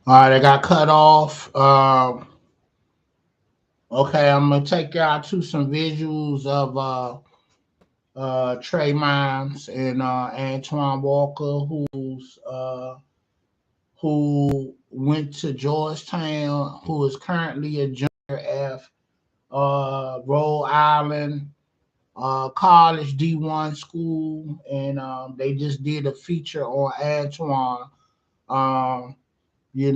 All right, I got cut off. Okay, I'm gonna take y'all to some visuals of Trey Myers and Antoine Walker, who went to Georgetown, who is currently a junior at Rhode Island college D1 school, and they just did a feature on Antoine. Um, let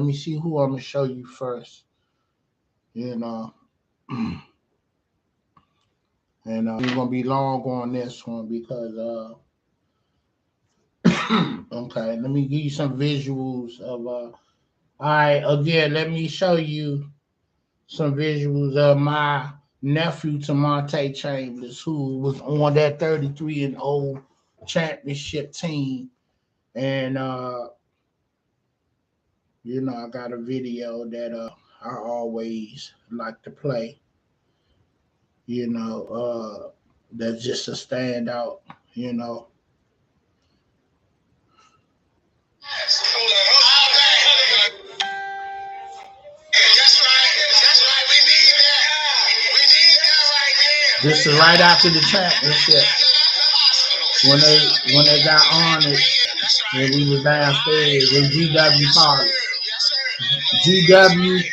me see who I'm gonna show you first. You know, and we're gonna be long on this one because okay, let me give you some visuals of all right, again, let me show you some visuals of my nephew Tamontae Chambliss, who was on that 33 and 0 championship team. And I got a video that I always like to play, you know, that's just a standout, you know. This is right after the championship when they got honored when we was downstairs when GW called it. GW.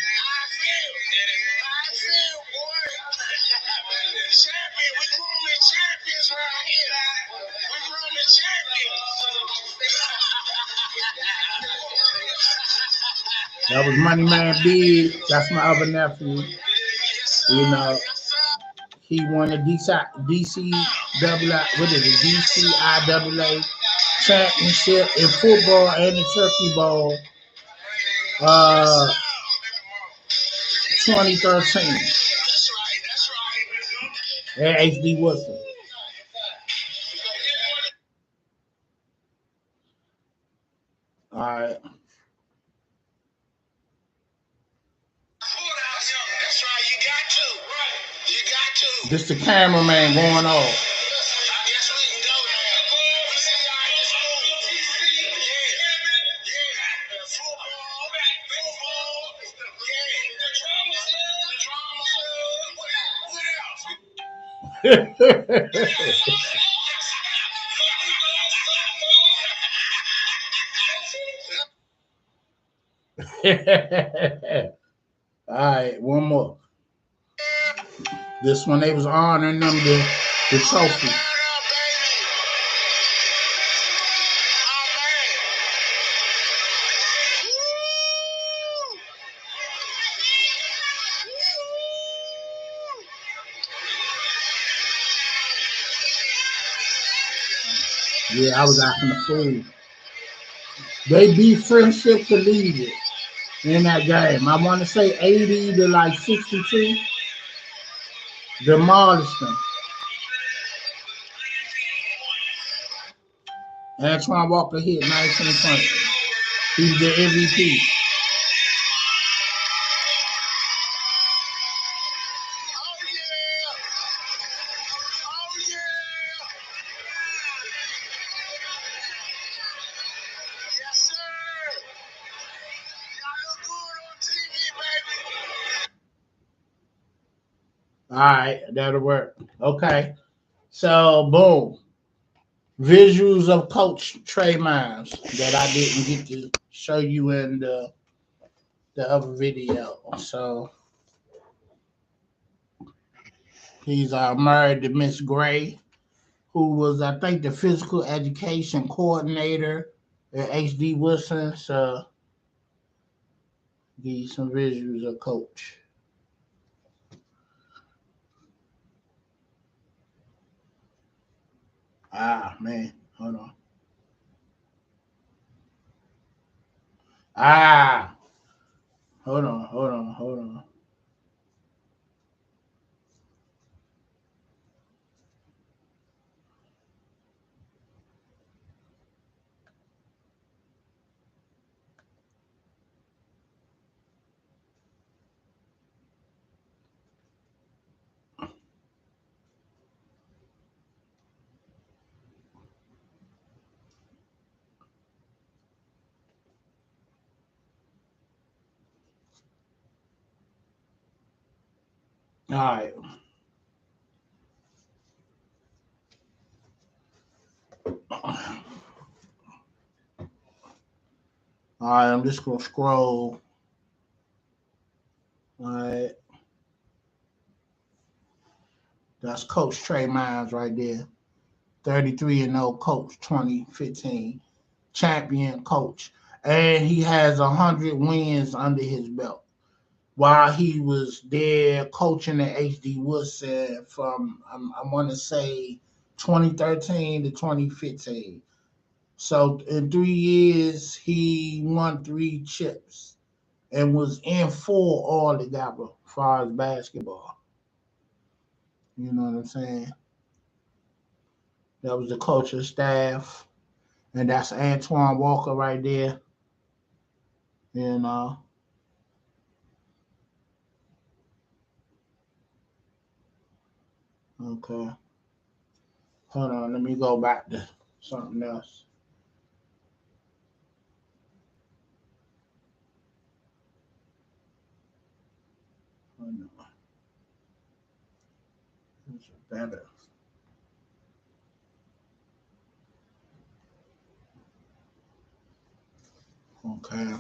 That was Money Man Big. That's my other nephew. You know, he won the what is it, DCIAA championship in football and the Turkey Bowl, uh, 2013 at HD Woodson. All right. Just the cameraman going off. All right, one more. This one they was honoring them the trophy. Yeah, I was acting a fool. They beat Friendship to lead it in that game. I want to say 80 to like 62. Demolished them. Antoine Walker hit 19 points. He's the MVP. All right, that'll work. Okay. So, boom. Visuals of Coach Trey Myers that I didn't get to show you in the other video. So, he's married to Miss Gray, who was, I think, the physical education coordinator at HD Woodson. So, give you some visuals of Coach. Ah, man. Hold on. Ah, hold on. All right. All right, I'm just gonna scroll. All right, that's Coach Trey Myers right there. 33-0 coach, 2015 champion coach, and he has 100 wins under his belt. While he was there coaching at HD Woodson from I want to say 2013 to 2015. So in 3 years, he won 3 chips and was in 4 altogether as far as basketball. You know what I'm saying? That was the coaching staff. And that's Antoine Walker right there. You know. Okay. Hold on. Let me go back to something else. Hold on. This is better. Okay.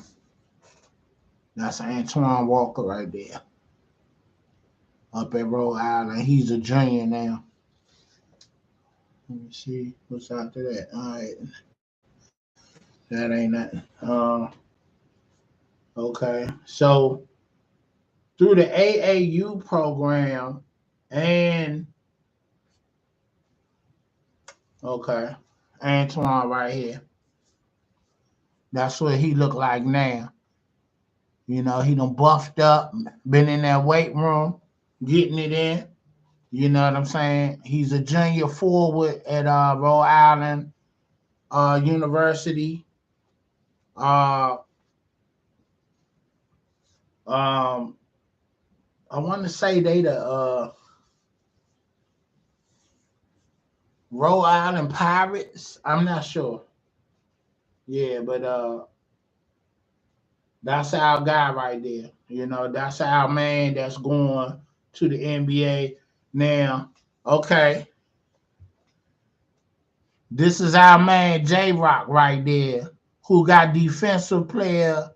That's Antoine Walker right there. Up at Rhode Island. He's a junior now. Let me see what's after that. All right. That ain't nothing. Okay. So through the AAU program and okay, Antoine right here. That's what he look like now. You know, he done buffed up, been in that weight room, getting it in. You know what I'm saying? He's a junior forward at Rhode Island University. Uh, um, I want to say they the Rhode Island Pirates. I'm not sure. Yeah, but that's our guy right there. You know, that's our man that's going to the NBA now. Okay, this is our man J Rock right there, who got defensive player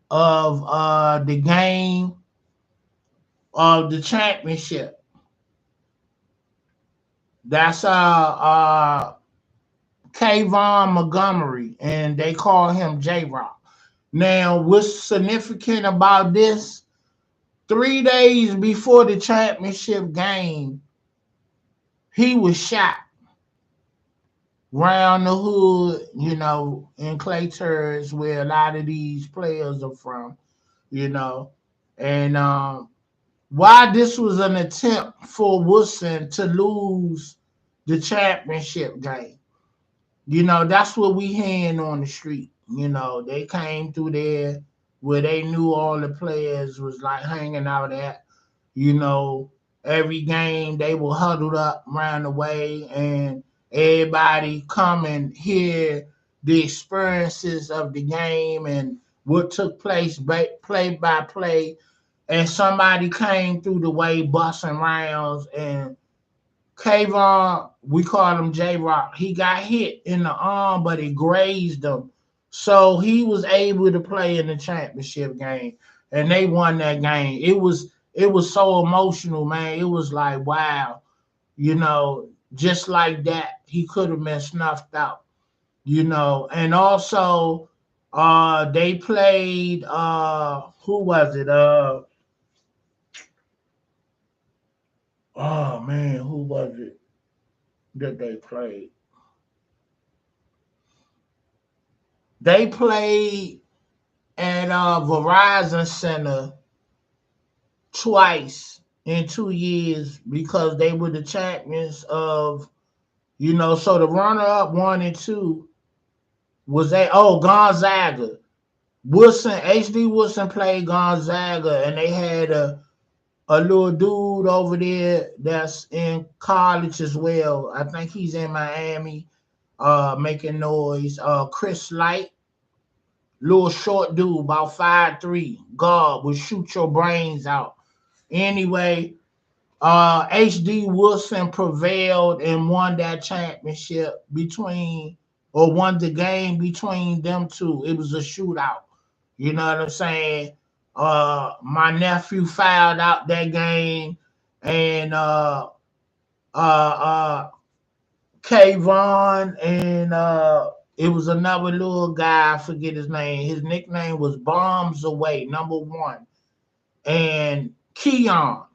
of the game of the championship. That's Kayvon Montgomery, and they call him J Rock. Now, what's significant about this? 3 days before the championship game, he was shot round the hood, you know, in Clay Turds, where a lot of these players are from, you know. And why this was an attempt for Woodson to lose the championship game. You know, that's what we hearing on the street. You know, they came through there where they knew all the players was like hanging out at. You know, every game they were huddled up around the way and everybody come and hear the experiences of the game and what took place play by play. And somebody came through the way busting rounds and Kayvon, we call him J Rock. He got hit in the arm, but it grazed him. So he was able to play in the championship game. And they won that game. It was so emotional, man. It was like, wow, you know, just like that, he could have been snuffed out, you know. And also, they played who was it? Oh man, who was it that they played? They played at Verizon Center twice in 2 years because they were the champions of, you know, so the runner up 1 and 2 was Gonzaga. Woodson, HD Woodson played Gonzaga, and they had a little dude over there that's in college as well. I think he's in Miami, making noise. Chris Light, little short dude, about 5'3", guard, would shoot your brains out. Anyway, HD Woodson prevailed and won that championship won the game between them two. It was a shootout. You know what I'm saying? My nephew fouled out that game, and uh Kayvon and it was another little guy, I forget his name. His nickname was Bombs Away, #1. And Keon,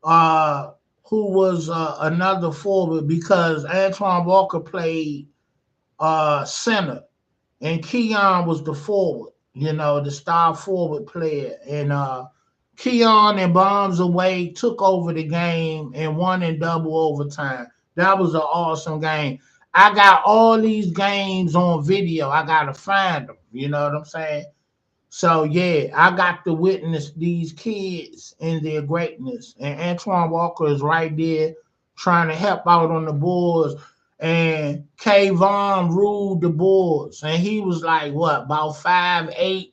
uh, who was another forward because Antoine Walker played center, and Keon was the forward, the star forward player. And Keon and Bombs Away took over the game and won in double overtime. That was an awesome game. I got all these games on video. I gotta find them. You know what I'm saying? So yeah, I got to witness these kids and their greatness. And Antoine Walker is right there trying to help out on the boards. And Kayvon ruled the boards. And he was like what, about 5'8",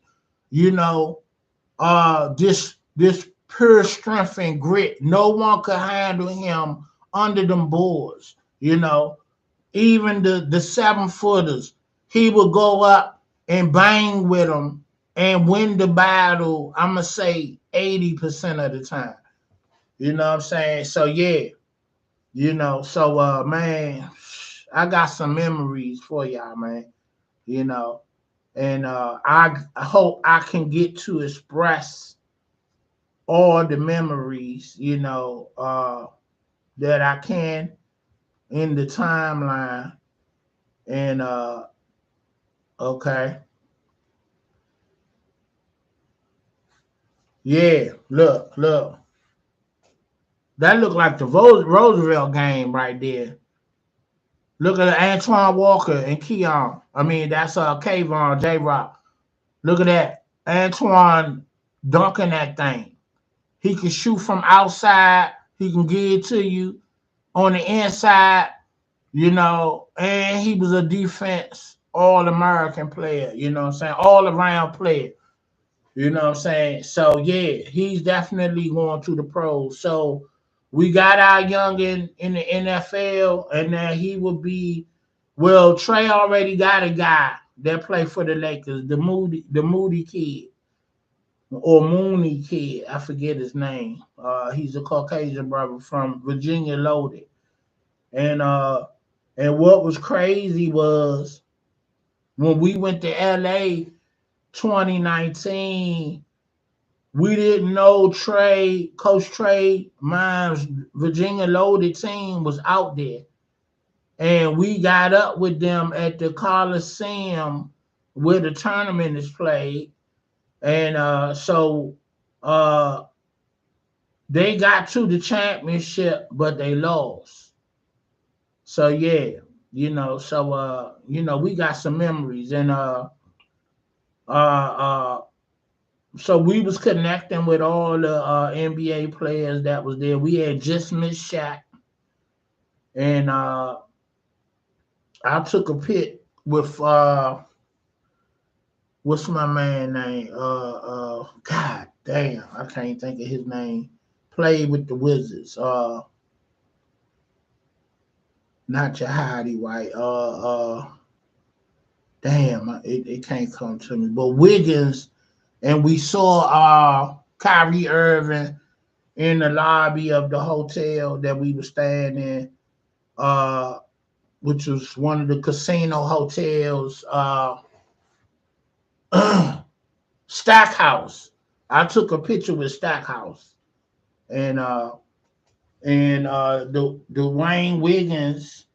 this pure strength and grit. No one could handle him under them boards, Even the 7-footers, he would go up and bang with them and win the battle, I'm going to say 80% of the time. You know what I'm saying? So, yeah, man, I got some memories for y'all, man, and I hope I can get to express all the memories, that I can in the timeline. And, okay. Yeah, look. That looked like the Roosevelt game right there. Look at Antoine Walker and Keon. I mean, that's Kayvon, J-Rock. Look at that. Antoine dunking that thing. He can shoot from outside. He can get it to you on the inside, and he was a defense all-American player, you know what I'm saying? All-around player. You know what I'm saying? So, yeah, he's definitely going to the pros. So, we got our youngin in the NFL, and then he will be, well, Trey already got a guy that play for the Lakers, the Moody kid, or Mooney kid. I forget his name. He's a Caucasian brother from Virginia Loaded. And what was crazy was when we went to LA 2019, we didn't know Coach Trey Myers' Virginia Loaded team was out there. And we got up with them at the Coliseum where the tournament is played. And so they got to the championship, but they lost. So, yeah, we got some memories. And so we was connecting with all the NBA players that was there. We had just missed Shaq. And I took a pic with what's my man name? God damn, I can't think of his name. Played with the Wizards. Not Jahadi White. Damn, it can't come to me. But Wiggins, and we saw Kyrie Irving in the lobby of the hotel that we were staying in, which was one of the casino hotels, Stackhouse. I took a picture with Stackhouse, and Dwayne Wiggins,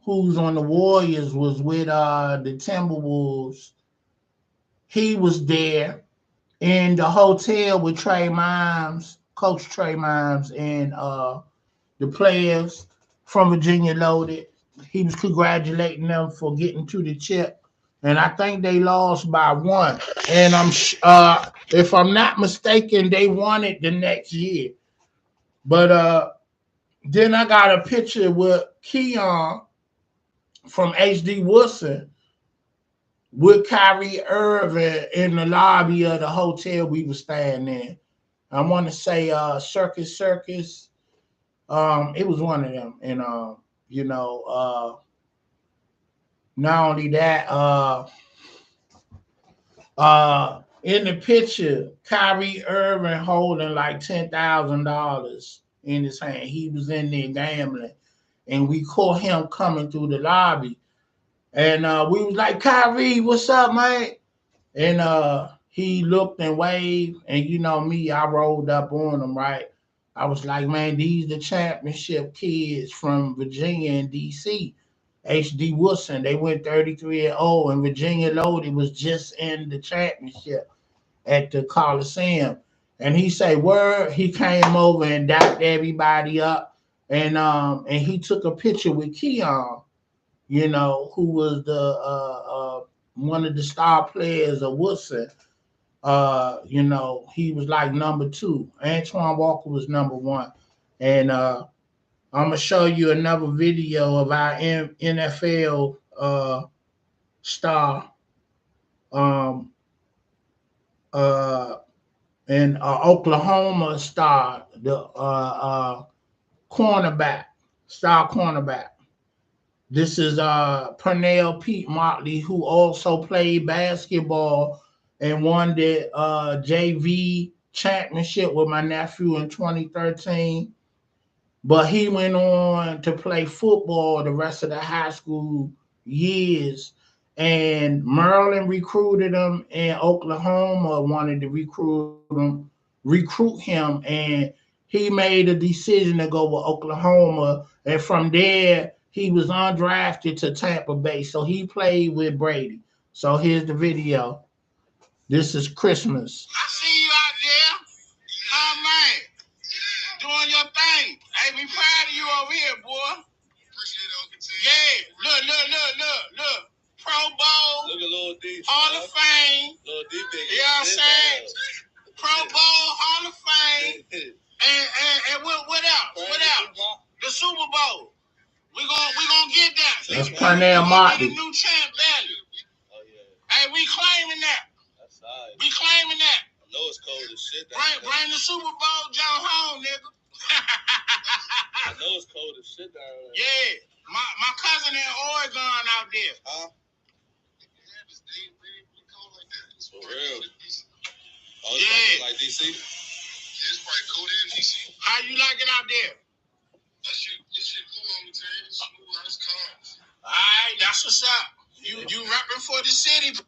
who's on the Warriors, was with the Timberwolves. He was there in the hotel with Trey Myers, Coach Trey Myers, and the players from Virginia Loaded. He was congratulating them for getting to the chip, and I think they lost by 1. And if I'm not mistaken, they won it the next year. But then I got a picture with Keon from HD Woodson with Kyrie Irving in the lobby of the hotel we were staying in. I want to say Circus Circus. It was one of them, and you know, not only that, in the picture, Kyrie Irving holding like $10,000 in his hand. He was in there gambling, and we caught him coming through the lobby, and we was like, Kyrie, what's up, man? And he looked and waved, and you know me, I rolled up on him, right? I was like, man, these the championship kids from Virginia and DC. HD Woodson, they went 33-0, and Virginia Loaded was just in the championship at the Coliseum. And he say, word, he came over and dapped everybody up, and he took a picture with Keon, you know, who was the one of the star players of Woodson. You know, he was like number 2. Antoine Walker was number 1. And I'm gonna show you another video of our NFL star um uh and Oklahoma star, the cornerback, star cornerback. This is Pernell Pete Motley, who also played basketball and won the JV championship with my nephew in 2013. But he went on to play football the rest of the high school years. And Maryland recruited him, and Oklahoma wanted to recruit him, and he made a decision to go with Oklahoma. And from there, he was undrafted to Tampa Bay. So he played with Brady. So here's the video. This is Christmas. I see you out there. Oh, man. Doing your thing. Hey, we proud of you over here, boy. Appreciate it, Uncle T. Yeah. Look. Pro Bowl. Look at Lil D. Hall of Fame. Lil D big. You know what I'm saying? Pro Bowl, Hall of Fame. and what else? What else? The Super Bowl. We gonna get that. That's Pernell Motley. The new champ value. Oh, yeah. Hey, we claiming that. That's all right. We claiming that. I know it's cold as shit. Bring the Super Bowl John home, nigga. I know it's cold as shit down there. Yeah. My cousin in Oregon out there. Huh? It's for real. Oh, it's like DC? Yeah, it's probably cold in DC. How you like it out there? This shit cool on the team. It's smooth as comes. All right, that's what's up. You repping for the city.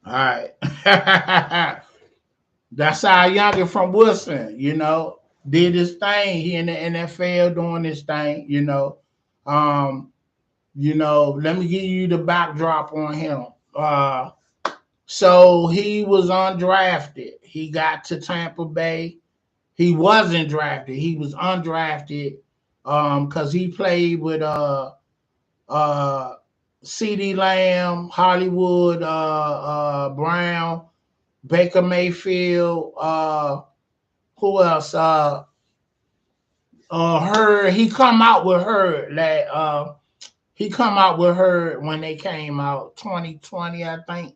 All right. That's our youngin from Woodson, you know, did his thing. He in the NFL doing his thing, you know. Let me give you the backdrop on him. So he was undrafted. He got to Tampa Bay. He wasn't drafted. He was undrafted because he played with CeeDee Lamb, Hollywood Brown, Baker Mayfield, who else? Hurd. He come out with Hurd. He come out with Hurd when they came out, 2020, I think.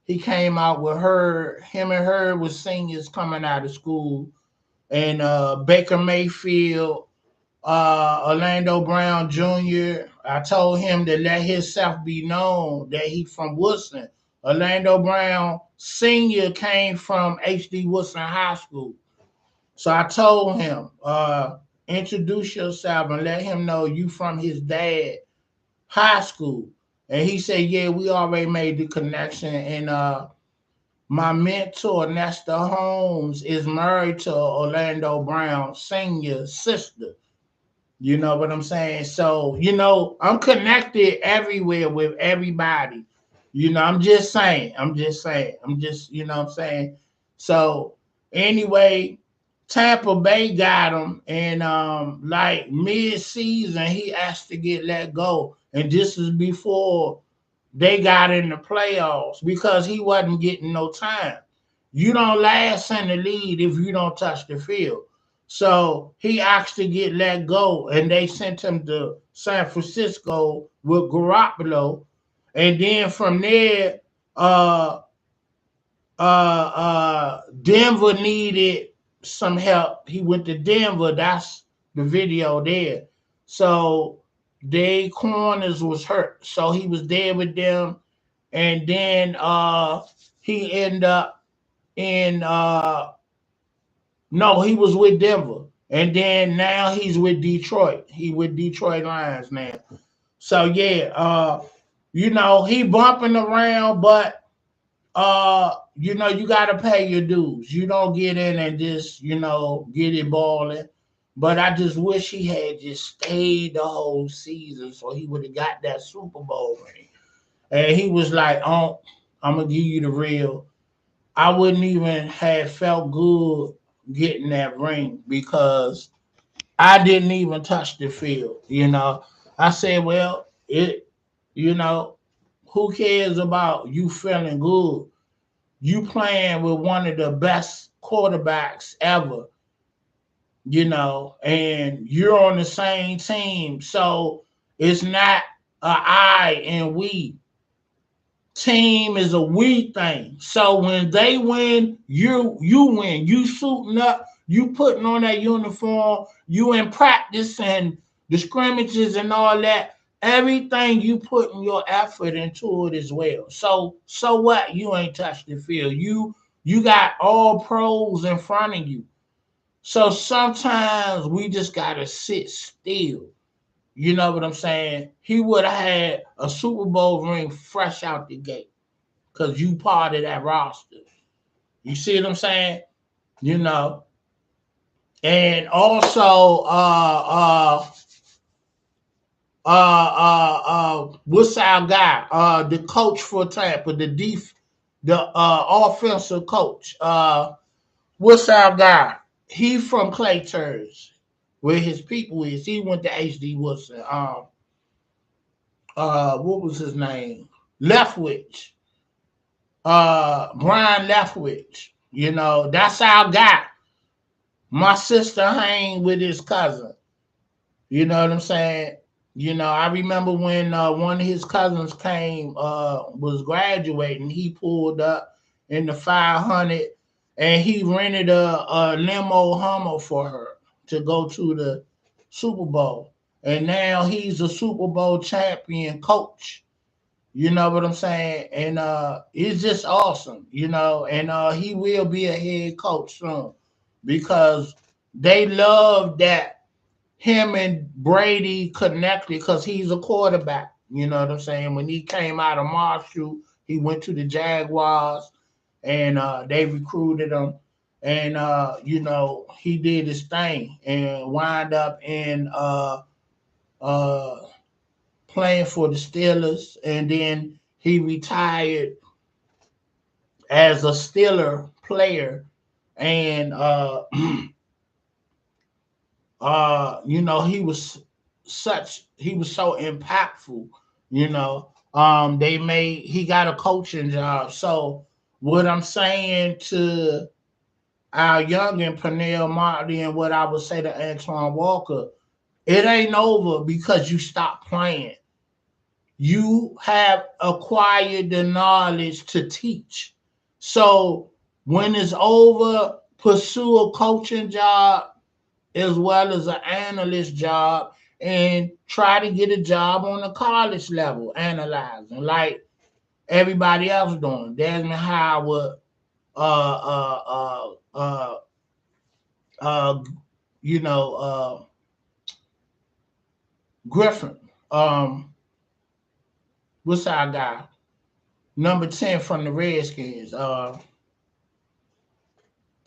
He came out with Hurd. Him and Hurd was seniors coming out of school. And Baker Mayfield, Orlando Brown Jr., I told him to let himself be known that he from Woodson. Orlando Brown Sr. came from HD Woodson High School. So I told him, introduce yourself and let him know you from his dad high school. And he said, yeah, we already made the connection. And my mentor, Nestor Holmes, is married to Orlando Brown Sr.'s sister. You know what I'm saying? So, you know, I'm connected everywhere with everybody. You know, I'm just saying, you know what I'm saying? So, anyway, Tampa Bay got him, and like mid-season, he asked to get let go. And this is before they got in the playoffs because he wasn't getting no time. You don't last in the lead if you don't touch the field. So he asked to get let go, and they sent him to San Francisco with Garoppolo. And then from there, Denver needed some help. He went to Denver. That's the video there. So their corners was hurt. So he was there with them. And then he ended up in no, he was with Denver. And then now he's with Detroit. He with Detroit Lions now. So yeah, he bumping around, but you gotta pay your dues. You don't get in and just, get it balling. But I just wish he had just stayed the whole season so he would have got that Super Bowl ring. And he was like, "Oh, I'm gonna give you the real." I wouldn't even have felt good getting that ring because I didn't even touch the field. I said, well, you know, who cares about you feeling good? You playing with one of the best quarterbacks ever, and you're on the same team. So it's not a I and we. Team is a we thing. So when they win, you win. You suiting up, you putting on that uniform, you in practice and the scrimmages and all that. Everything you putting your effort into it as well. So what? You ain't touched the field. You got all pros in front of you. So sometimes we just gotta sit still. You know what I'm saying? He would have had a Super Bowl ring fresh out the gate because you part of that roster. You see what I'm saying? You know. And also, what's our guy? The coach for Tampa, the offensive coach. What's our guy? He from Clay Terz, where his people is. He went to HD Woodson. What was his name? Leftwich. Brian Leftwich. That's our guy. My sister hang with his cousin. You know what I'm saying? I remember when one of his cousins was graduating, he pulled up in the 500 and he rented a limo Hummer for her to go to the Super Bowl. And now he's a Super Bowl champion coach. You know what I'm saying? And it's just awesome, and he will be a head coach soon because they love that him and Brady connected because he's a quarterback. You know what I'm saying? When he came out of Marshall, he went to the Jaguars and they recruited him. And, he did his thing and wound up in uh, playing for the Steelers, and then he retired as a Steeler player. And he was so impactful. He got a coaching job. So what I'm saying to our young and Pernell Motley, and what I would say to Antoine Walker, it ain't over because you stop playing. You have acquired the knowledge to teach. So when it's over, pursue a coaching job as well as an analyst job and try to get a job on the college level, analyzing like everybody else doing. Desmond Howard, uh, uh, uh, uh, you know, Griffin. What's our guy? Number 10 from the Redskins,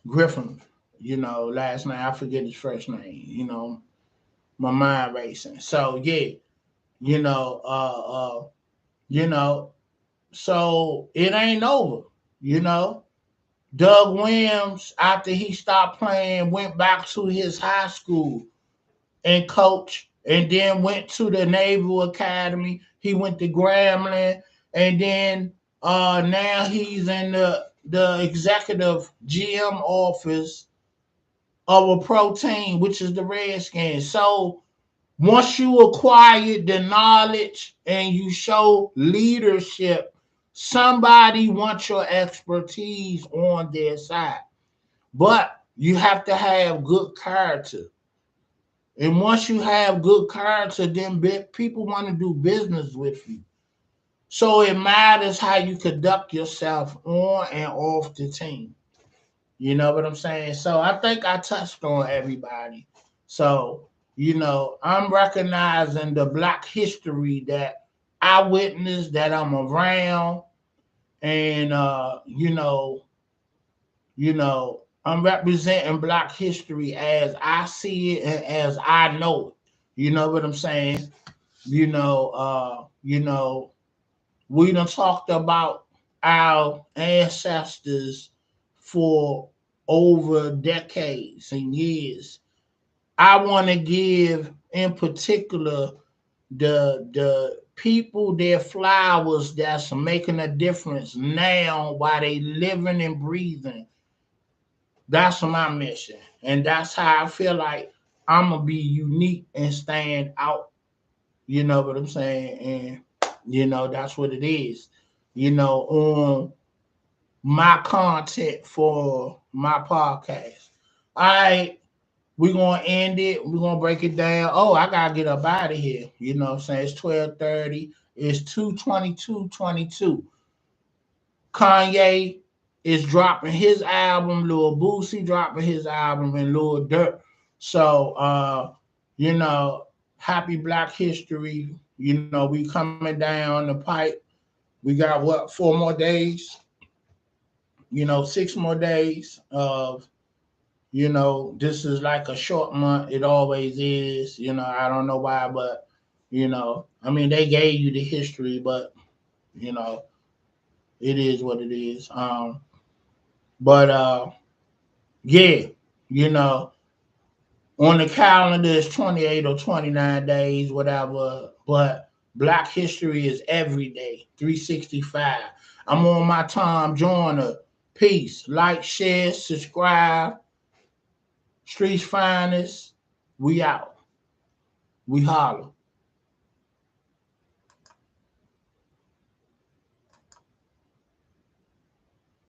Griffin. Last name, I forget his first name. My mind racing. So yeah, you know, uh, uh, you know, so it ain't over. You know, Doug Williams, after he stopped playing, went back to his high school and coach, and then went to the Naval Academy. He went to Grambling, and then now he's in the executive GM office of a pro team, which is the Redskins. So once you acquire the knowledge and you show leadership, Somebody wants your expertise on their side, but you have to have good character. And once you have good character, then people want to do business with you. So it matters how you conduct yourself on and off the team. You know what I'm saying? So I think I touched on everybody. So, I'm recognizing the black history that I witnessed, that I'm around, and I'm representing black history as I see it and as I know it. You know what I'm saying? You know, we done talked about our ancestors for over decades and years. I want to give, in particular, the people their flowers that's making a difference now while they living and breathing. That's my mission, and that's how I feel like I'm gonna be unique and stand out. You know what I'm saying? And that's what it is. On my content for my podcast. All right, we're gonna end it. We're gonna break it down. Oh, I gotta get up out of here. You know what I'm saying? It's 12:30. It's 2:22:22. Kanye is dropping his album, Lil Boosie dropping his album, and Lil Durk. So you know, happy Black History. We coming down the pipe. We got what, 4 more days? 6 more days of, this is like a short month. It always is. I don't know why, but I mean, they gave you the history, but you know, it is what it is. But yeah, you know, on the calendar it's 28 or 29 days, whatever. But Black History is every day, 365. I'm on my Tom Joyner. Peace. Like, share, subscribe. Streets Finest. We out. We holler.